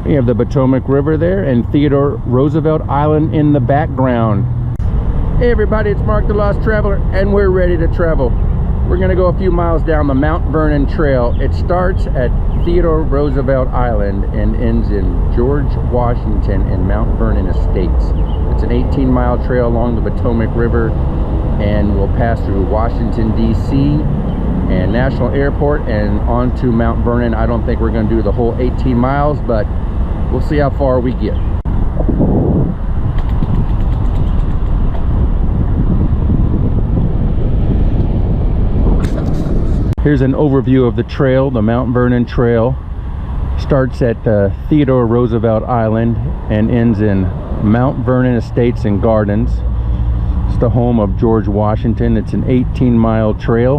We have the Potomac River there and Theodore Roosevelt Island in the background. Hey everybody, it's Mark the Lost Traveler, and we're ready to travel. We're gonna go a few miles down the Mount Vernon Trail. It starts at Theodore Roosevelt Island and ends in George Washington in Mount Vernon Estates. It's an 18-mile trail along the Potomac River, and we'll pass through Washington, D.C. and National Airport and on to Mount Vernon. I don't think we're gonna do the whole 18 miles, but we'll see how far we get. Here's an overview of the trail. The Mount Vernon Trail starts at Theodore Roosevelt Island and ends in Mount Vernon Estates and Gardens. It's the home of George Washington. It's an 18-mile trail,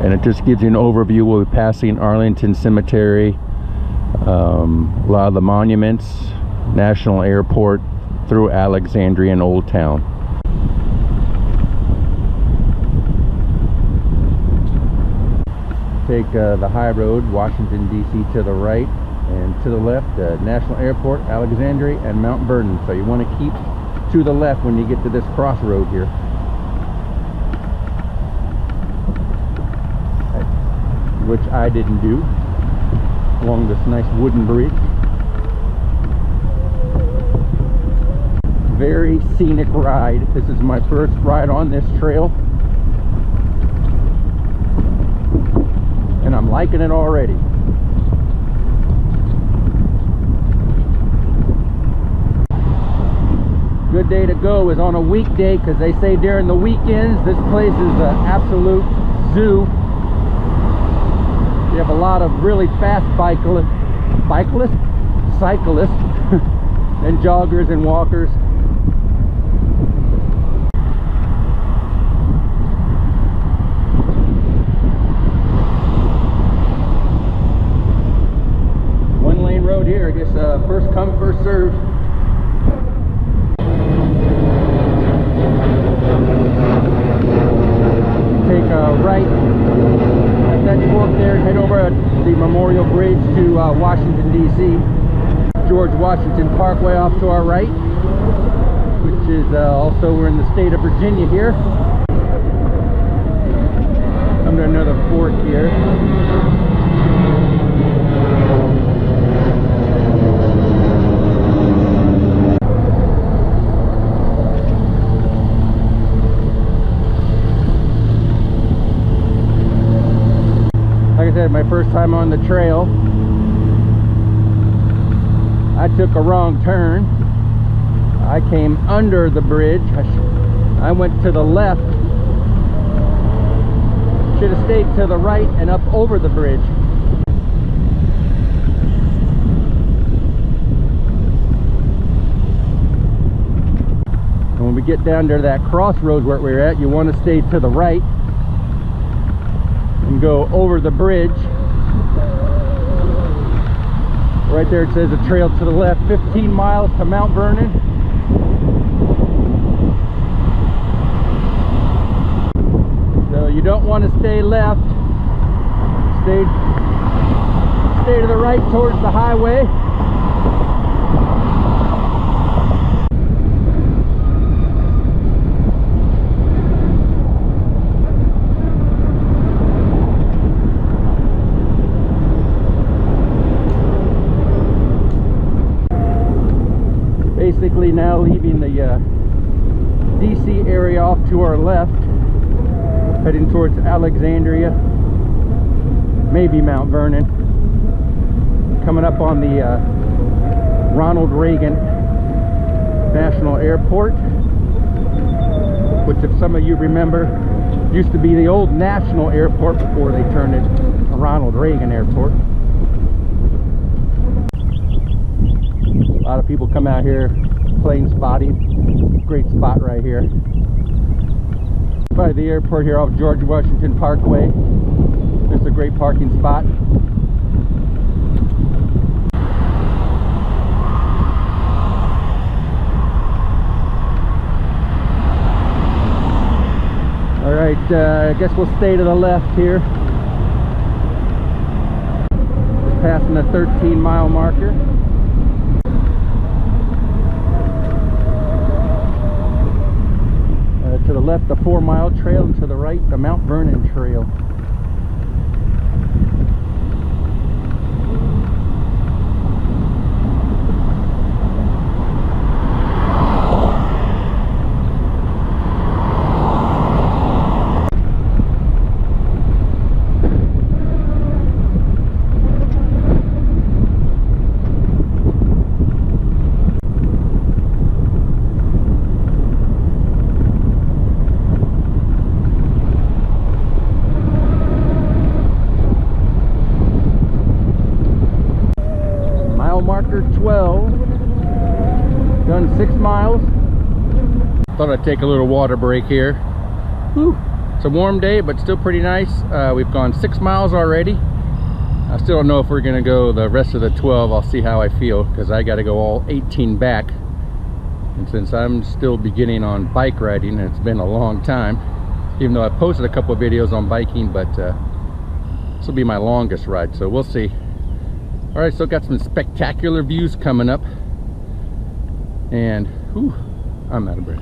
and it just gives you an overview. We'll be passing Arlington Cemetery, a lot of the monuments, National Airport, through Alexandria and Old Town. Take the high road, Washington, D.C. to the right, and to the left, National Airport, Alexandria, and Mount Vernon. So you want to keep to the left when you get to this crossroad here. Which I didn't do, along this nice wooden bridge. Very scenic ride. This is my first ride on this trail, and I'm liking it already. Good day to go is on a weekday, because they say during the weekends this place is an absolute zoo. You have a lot of really fast cyclists and joggers and walkers. Road here, I guess first come, first serve. Take a right at that fork there, head over the Memorial Bridge to Washington, D.C. George Washington Parkway off to our right, which is also, we're in the state of Virginia here. Come to another fork here. My first time on the trail, I took a wrong turn. I came under the bridge. I went to the left. Should have stayed to the right and up over the bridge. And when we get down to that crossroads where we're at, you want to stay to the right and go over the bridge. Right there it says a trail to the left, 15 miles to Mount Vernon. So you don't want to stay left. Stay to the right towards the highway. Basically now leaving the DC area off to our left, heading towards Alexandria, maybe Mount Vernon. Coming up on the Ronald Reagan National Airport, which, if some of you remember, used to be the old National Airport before they turned it a Ronald Reagan Airport. A lot of people come out here plane spotting. Great spot right here by the airport here off George Washington Parkway. This is a great parking spot. All right, I guess we'll stay to the left here. passing the 13-mile marker. To the left, the 4-mile trail, and to the right, the Mount Vernon Trail. Marker 12, done 6 miles. Thought I'd take a little water break here. Whew. It's a warm day, but still pretty nice. We've gone 6 miles already. I still don't know if we're gonna go the rest of the 12. I'll see how I feel, because I got to go all 18 back. And since I'm still beginning on bike riding, and it's been a long time, even though I posted a couple of videos on biking, but this will be my longest ride, so we'll see. All right, so got some spectacular views coming up, and whew, I'm out of breath.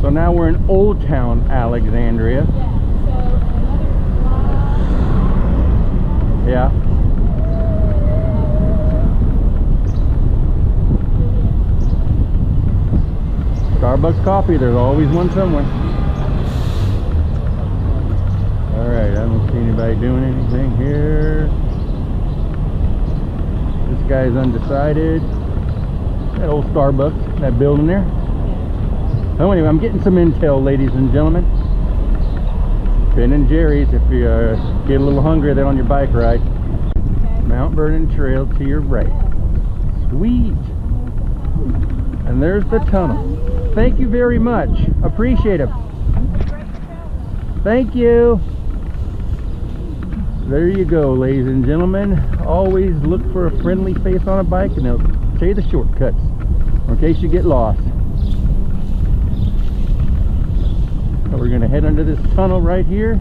So now we're in Old Town Alexandria. Yeah. Starbucks coffee, there's always one somewhere. Alright, I don't see anybody doing anything here. This guy's undecided. That old Starbucks, that building there. Oh, anyway, I'm getting some intel, ladies and gentlemen. Ben and Jerry's, if you get a little hungry then on your bike ride. Mount Vernon Trail to your right. Sweet. And there's the tunnel. Thank you very much. Appreciate it. Thank you. There you go, ladies and gentlemen. Always look for a friendly face on a bike, and they'll tell you the shortcuts in case you get lost. So we're going to head under this tunnel right here.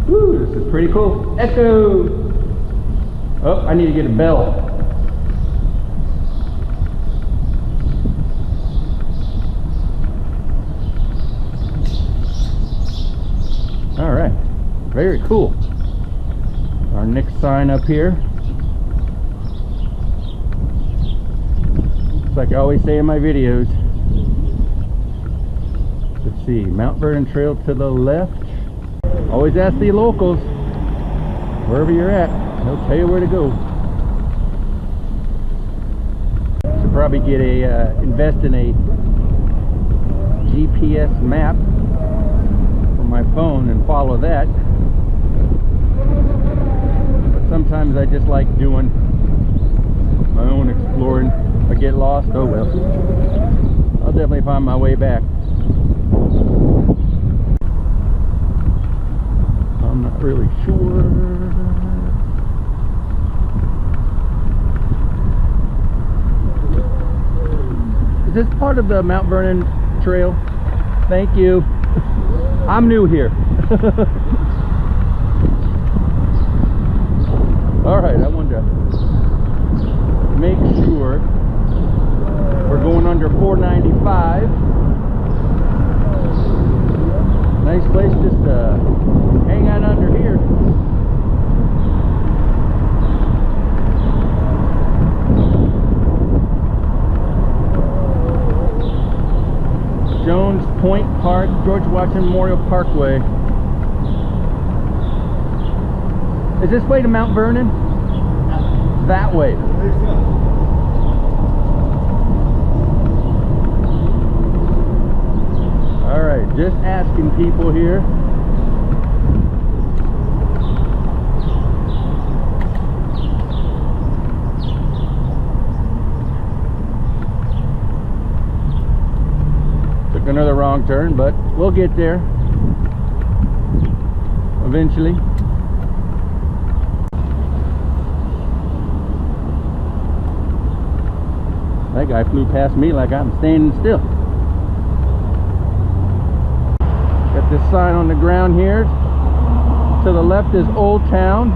Woo, this is pretty cool. Echo! Oh, I need to get a bell. All right, very cool. Our next sign up here. It's like I always say in my videos. Let's see, Mount Vernon Trail to the left. Always ask the locals, wherever you're at, they'll tell you where to go. Should probably get a invest in a GPS map for my phone and follow that. But sometimes I just like doing my own exploring. If I get lost, oh well. I'll definitely find my way back. I'm not really sure. Is this part of the Mount Vernon Trail? Thank you. I'm new here. Alright, I wanted to make sure we're going under 495. Nice place just to hang out under here. Jones Point Park, George Washington Memorial Parkway. Is this way to Mount Vernon? That way. Alright, just asking people here. Took another wrong turn, but we'll get there. eventually. That guy flew past me like I'm standing still. Got this sign on the ground here. To the left is Old Town.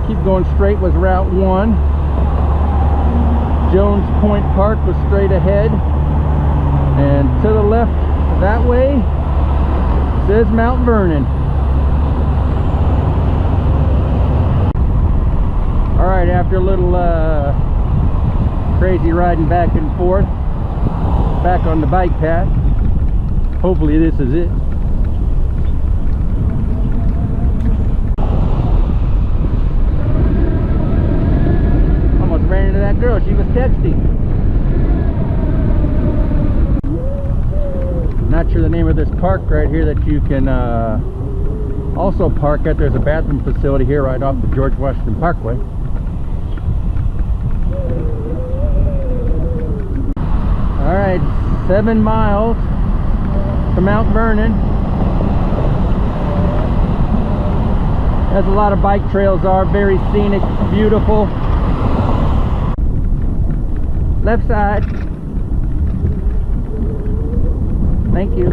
Keep going straight was Route 1. Jones Point Park was straight ahead. And to the left that way says Mount Vernon. Alright, after a little crazy riding back and forth, back on the bike path. Hopefully this is it. Almost ran into that girl. She was texting. Not sure the name of this park right here that you can also park at. There's a bathroom facility here right off the George Washington Parkway. Alright, 7 miles to Mount Vernon. As a lot of bike trails are, very scenic, beautiful. Left side. Thank you.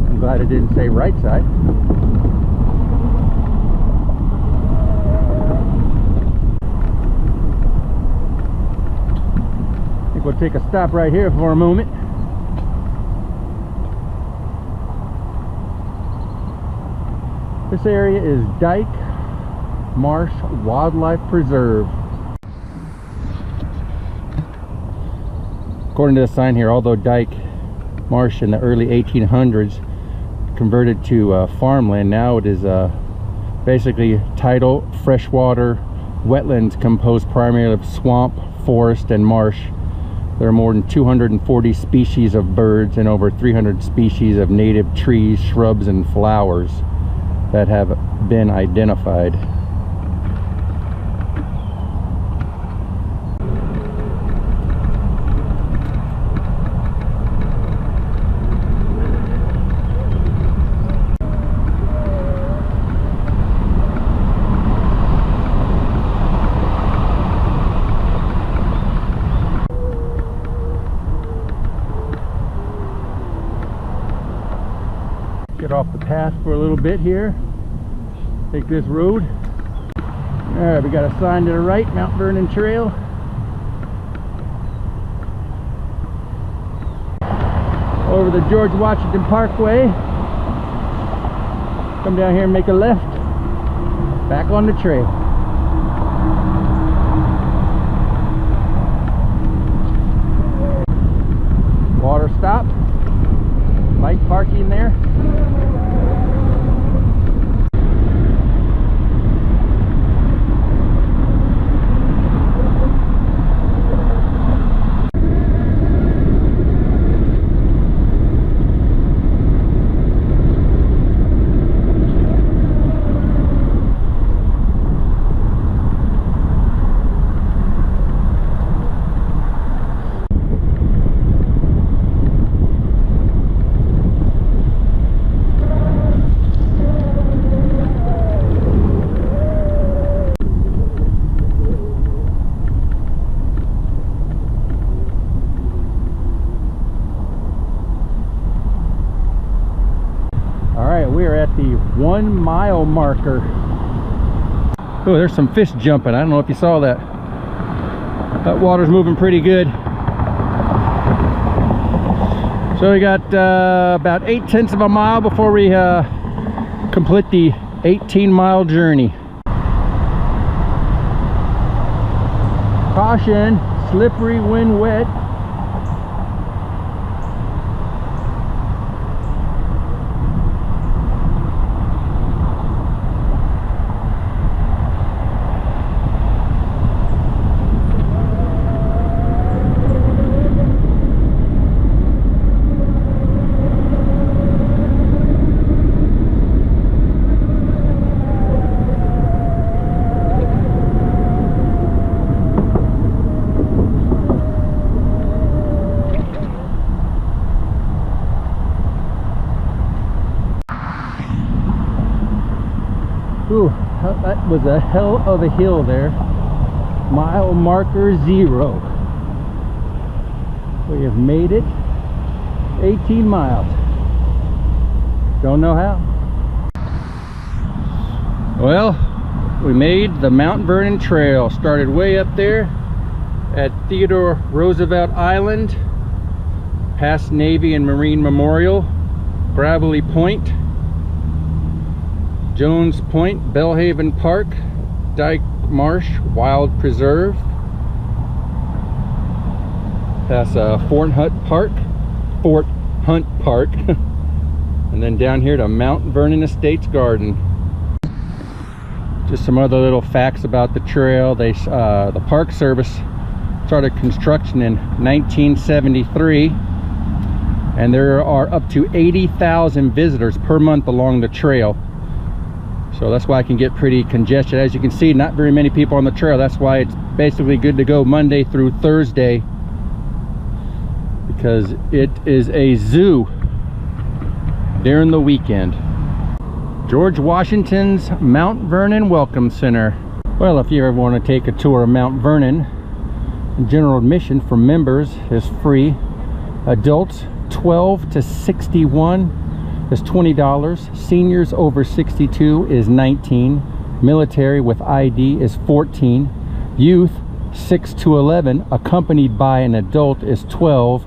I'm glad it didn't say right side. I think we'll take a stop right here for a moment. This area is Dyke Marsh Wildlife Preserve. According to the sign here, although Dyke Marsh in the early 1800s converted to farmland, now it is basically tidal freshwater wetlands composed primarily of swamp, forest, and marsh. There are more than 240 species of birds and over 300 species of native trees, shrubs, and flowers that have been identified. Get off the path for a little bit here. Take this road. Alright, we got a sign to the right, Mount Vernon Trail. Over the George Washington Parkway. Come down here and make a left. Back on the trail. Water stop. Bike parking there. We are at the 1 mile marker. Oh, there's some fish jumping. I don't know if you saw that. That water's moving pretty good. So we got about 8/10 of a mile before we complete the 18-mile journey. Caution, slippery when wet. Ooh, that was a hell of a hill there. Mile marker 0. We have made it 18 miles. Don't know how. Well, we made the Mount Vernon Trail. Started way up there at Theodore Roosevelt Island, past Navy and Marine Memorial, Gravelly Point, Jones Point, Bellhaven Park, Dyke, Marsh, Wild Preserve, past Fort Hunt Park, and then down here to Mount Vernon Estates Garden. Just some other little facts about the trail. The Park Service started construction in 1973, and there are up to 80,000 visitors per month along the trail. So that's why it can get pretty congested. As you can see, not very many people on the trail. That's why it's basically good to go Monday through Thursday, because it is a zoo during the weekend. George Washington's Mount Vernon Welcome Center. Well, if you ever want to take a tour of Mount Vernon, general admission for members is free. Adults 12 to 61 is $20. Seniors over 62 is $19. Military with ID is $14. Youth 6 to 11 accompanied by an adult is $12,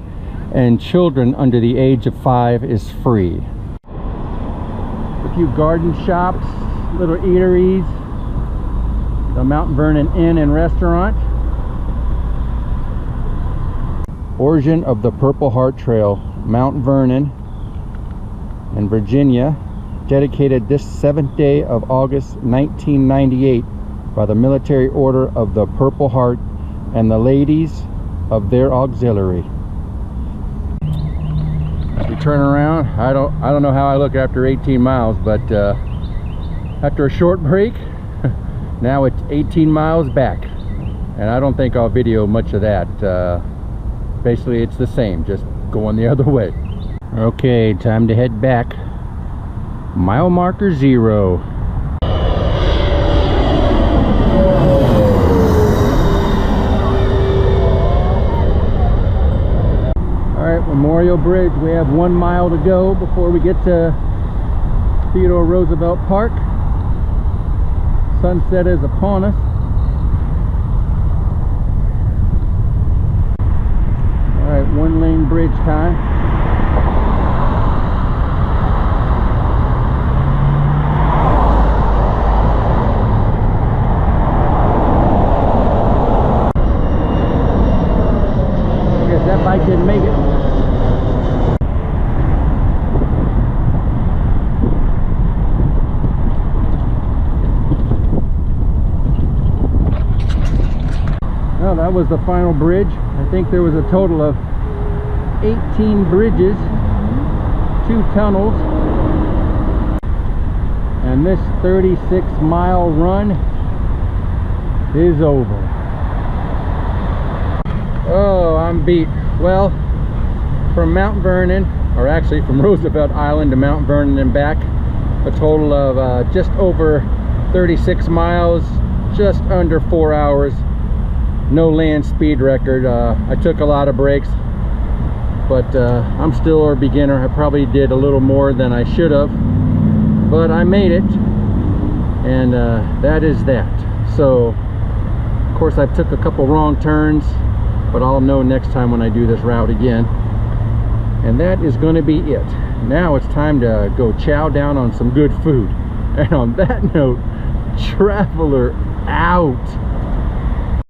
and children under the age of 5 is free. A few garden shops, little eateries, the Mount Vernon Inn and Restaurant. Origin of the Purple Heart Trail, Mount Vernon in Virginia, dedicated this 7th day of August 1998 by the Military Order of the Purple Heart and the ladies of their auxiliary. As we turn around, I don't know how I look after 18 miles, but after a short break, now it's 18 miles back, and I don't think I'll video much of that. Basically it's the same, just going the other way. Okay, time to head back. Mile marker 0. Alright, Memorial Bridge. We have 1 mile to go before we get to Theodore Roosevelt Park. Sunset is upon us. Alright, 1-lane bridge time. That bike didn't make it. Well, that was the final bridge. I think there was a total of 18 bridges, 2 tunnels, and this 36-mile run is over. Oh, I'm beat. Well, from Mount Vernon, or actually from Roosevelt Island to Mount Vernon and back, a total of just over 36 miles, just under 4 hours. No land speed record. I took a lot of breaks, but I'm still a beginner. I probably did a little more than I should have, but I made it, and that is that. So, of course, I took a couple wrong turns, but I'll know next time when I do this route again. And that is going to be it. Now it's time to go chow down on some good food. And on that note, traveler out.